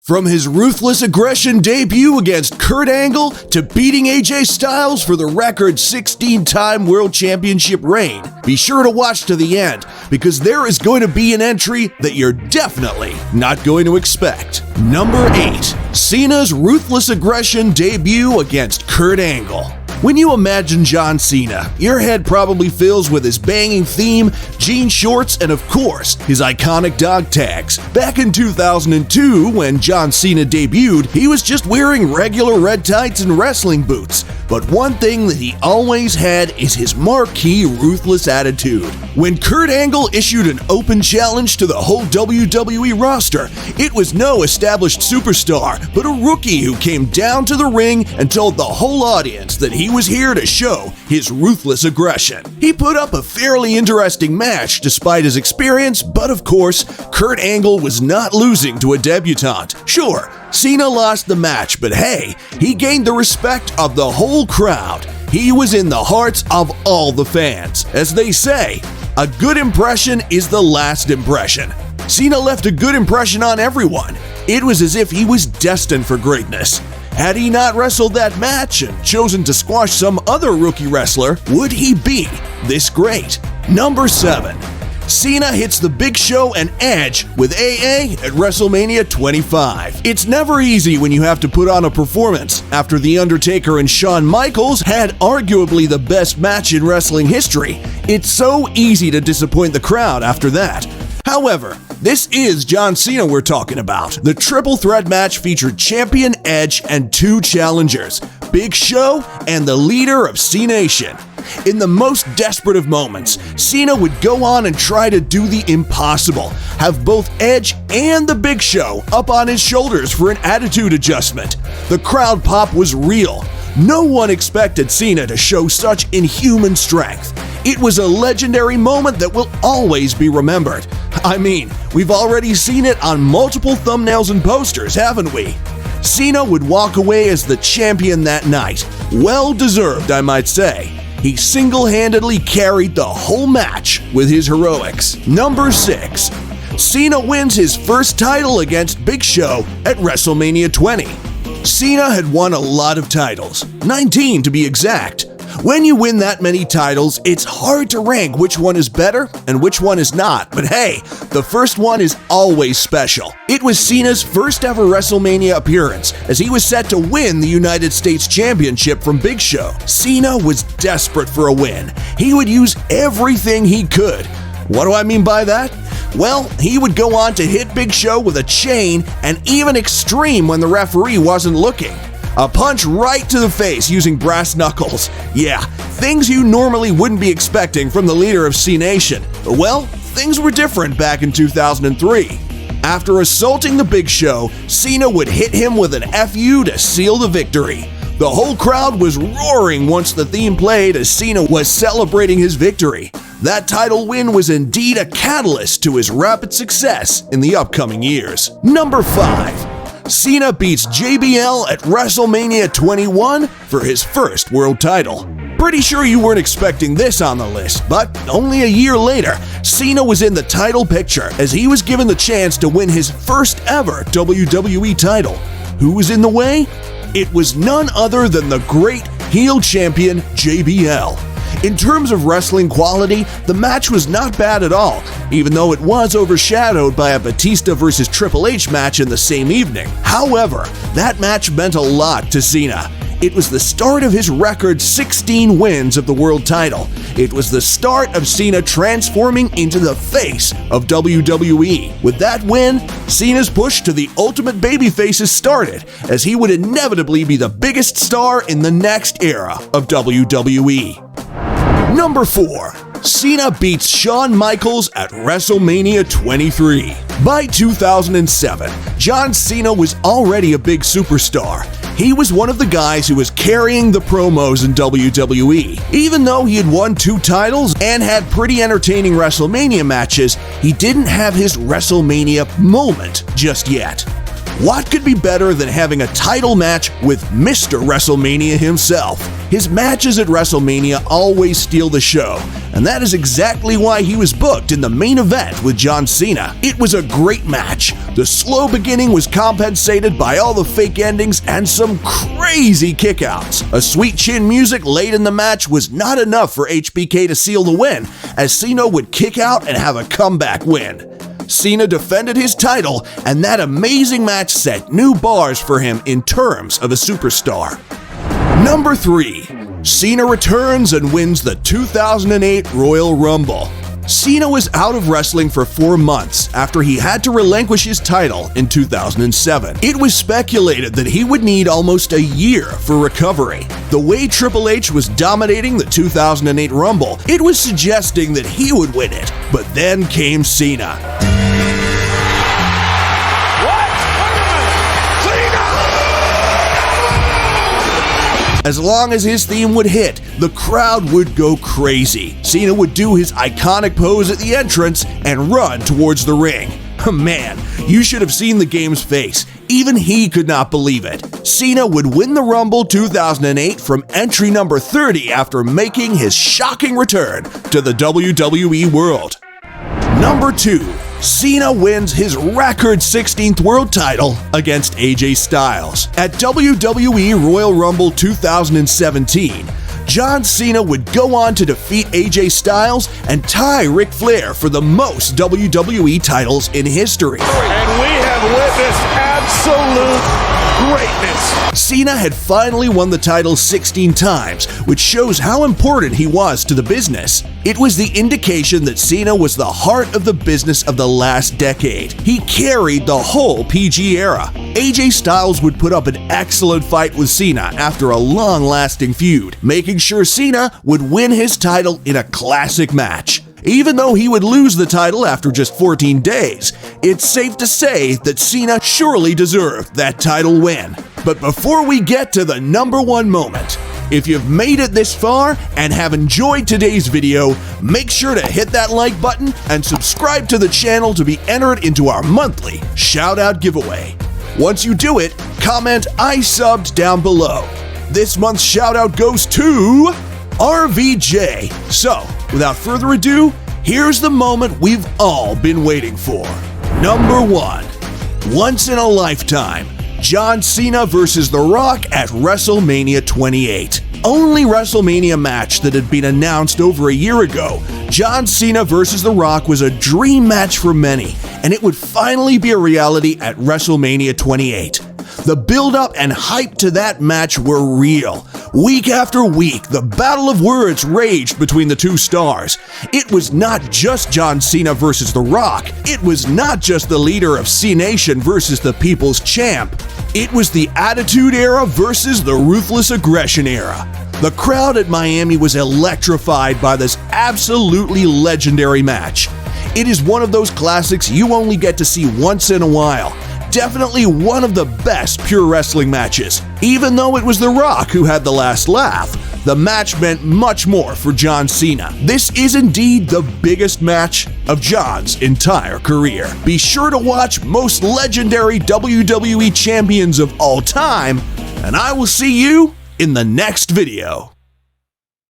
From his ruthless aggression debut against Kurt Angle to beating AJ Styles for the record 16-time World Championship reign, be sure to watch to the end because there is going to be an entry that you're definitely not going to expect. Number 8. Cena's ruthless aggression debut against Kurt Angle. When you imagine John Cena, your head probably fills with his banging theme, jean shorts, and of course, his iconic dog tags. Back in 2002, when John Cena debuted, he was just wearing regular red tights and wrestling boots. But one thing that he always had is his marquee ruthless attitude. When Kurt Angle issued an open challenge to the whole WWE roster, it was no established superstar, but a rookie who came down to the ring and told the whole audience that he was here to show his ruthless aggression. He put up a fairly interesting match despite his experience, but of course, Kurt Angle was not losing to a debutante. Sure, Cena lost the match, but hey, he gained the respect of the whole crowd. He was in the hearts of all the fans. As they say, a good impression is the last impression. Cena left a good impression on everyone. It was as if he was destined for greatness. Had he not wrestled that match and chosen to squash some other rookie wrestler, would he be this great? Number 7. Cena hits the Big Show and Edge with AA at WrestleMania 25. It's never easy when you have to put on a performance after The Undertaker and Shawn Michaels had arguably the best match in wrestling history. It's so easy to disappoint the crowd after that. However, this is John Cena we're talking about. The triple threat match featured champion Edge and 2 challengers, Big Show and the leader of C-Nation. In the most desperate of moments, Cena would go on and try to do the impossible, have both Edge and the Big Show up on his shoulders for an attitude adjustment. The crowd pop was real. No one expected Cena to show such inhuman strength. It was a legendary moment that will always be remembered. I mean, we've already seen it on multiple thumbnails and posters, haven't we? Cena would walk away as the champion that night. Well deserved, I might say. He single-handedly carried the whole match with his heroics. Number 6. Cena wins his first title against Big Show at WrestleMania 20. Cena had won a lot of titles, 19 to be exact. When you win that many titles, it's hard to rank which one is better and which one is not. But hey, the first one is always special. It was Cena's first ever WrestleMania appearance, as he was set to win the United States Championship from Big Show. Cena was desperate for a win. He would use everything he could. What do I mean by that? Well, he would go on to hit Big Show with a chain and even extreme when the referee wasn't looking. A punch right to the face using brass knuckles. Yeah, things you normally wouldn't be expecting from the leader of C-Nation. Well, things were different back in 2003. After assaulting the Big Show, Cena would hit him with an FU to seal the victory. The whole crowd was roaring once the theme played as Cena was celebrating his victory. That title win was indeed a catalyst to his rapid success in the upcoming years. Number 5. Cena beats JBL at WrestleMania 21 for his first world title. Pretty sure you weren't expecting this on the list, but only a year later, Cena was in the title picture as he was given the chance to win his first ever WWE title. Who was in the way? It was none other than the great heel champion JBL. In terms of wrestling quality, the match was not bad at all, even though it was overshadowed by a Batista vs. Triple H match in the same evening. However, that match meant a lot to Cena. It was the start of his record 16 wins of the world title. It was the start of Cena transforming into the face of WWE. With that win, Cena's push to the ultimate babyfaces started, as he would inevitably be the biggest star in the next era of WWE. Number 4. Cena beats Shawn Michaels at WrestleMania 23. By 2007, John Cena was already a big superstar. He was one of the guys who was carrying the promos in WWE. Even though he had won 2 titles and had pretty entertaining WrestleMania matches, he didn't have his WrestleMania moment just yet. What could be better than having a title match with Mr. WrestleMania himself? His matches at WrestleMania always steal the show, and that is exactly why he was booked in the main event with John Cena. It was a great match. The slow beginning was compensated by all the fake endings and some crazy kickouts. A sweet chin music late in the match was not enough for HBK to seal the win, as Cena would kick out and have a comeback win. Cena defended his title, and that amazing match set new bars for him in terms of a superstar. Number 3. Cena returns and wins the 2008 Royal Rumble. Cena was out of wrestling for 4 months after he had to relinquish his title in 2007. It was speculated that he would need almost a year for recovery. The way Triple H was dominating the 2008 Rumble, it was suggesting that he would win it, but then came Cena. As long as his theme would hit, the crowd would go crazy. Cena would do his iconic pose at the entrance and run towards the ring. Man, you should have seen the game's face. Even he could not believe it. Cena would win the Rumble 2008 from entry number 30 after making his shocking return to the WWE world. Number 2. Cena wins his record 16th world title against AJ Styles. At WWE Royal Rumble 2017, John Cena would go on to defeat AJ Styles and tie Ric Flair for the most WWE titles in history. And we have witnessed absolute greatness. Cena had finally won the title 16 times, which shows how important he was to the business. It was the indication that Cena was the heart of the business of the last decade. He carried the whole PG era. AJ Styles would put up an excellent fight with Cena after a long-lasting feud, making sure Cena would win his title in a classic match. Even though he would lose the title after just 14 days, it's safe to say that Cena surely deserved that title win. But before we get to the number 1 moment, if you've made it this far and have enjoyed today's video, make sure to hit that like button and subscribe to the channel to be entered into our monthly shout-out giveaway. Once you do it, comment "I subbed" down below. This month's shout-out goes to RVJ. So, without further ado, here's the moment we've all been waiting for. Number 1. Once in a lifetime, John Cena versus The Rock at WrestleMania 28. Only WrestleMania match that had been announced over a year ago, John Cena versus The Rock was a dream match for many, and it would finally be a reality at WrestleMania 28. The build-up and hype to that match were real. Week after week, the battle of words raged between the two stars. It was not just John Cena versus The Rock. It was not just the leader of C-Nation versus the People's Champ. It was the Attitude Era versus the Ruthless Aggression Era. The crowd at Miami was electrified by this absolutely legendary match. It is one of those classics you only get to see once in a while. Definitely one of the best pure wrestling matches. Even though it was The Rock who had the last laugh, the match meant much more for John Cena. This is indeed the biggest match of John's entire career. Be sure to watch Most Legendary WWE Champions of All Time, and I will see you in the next video.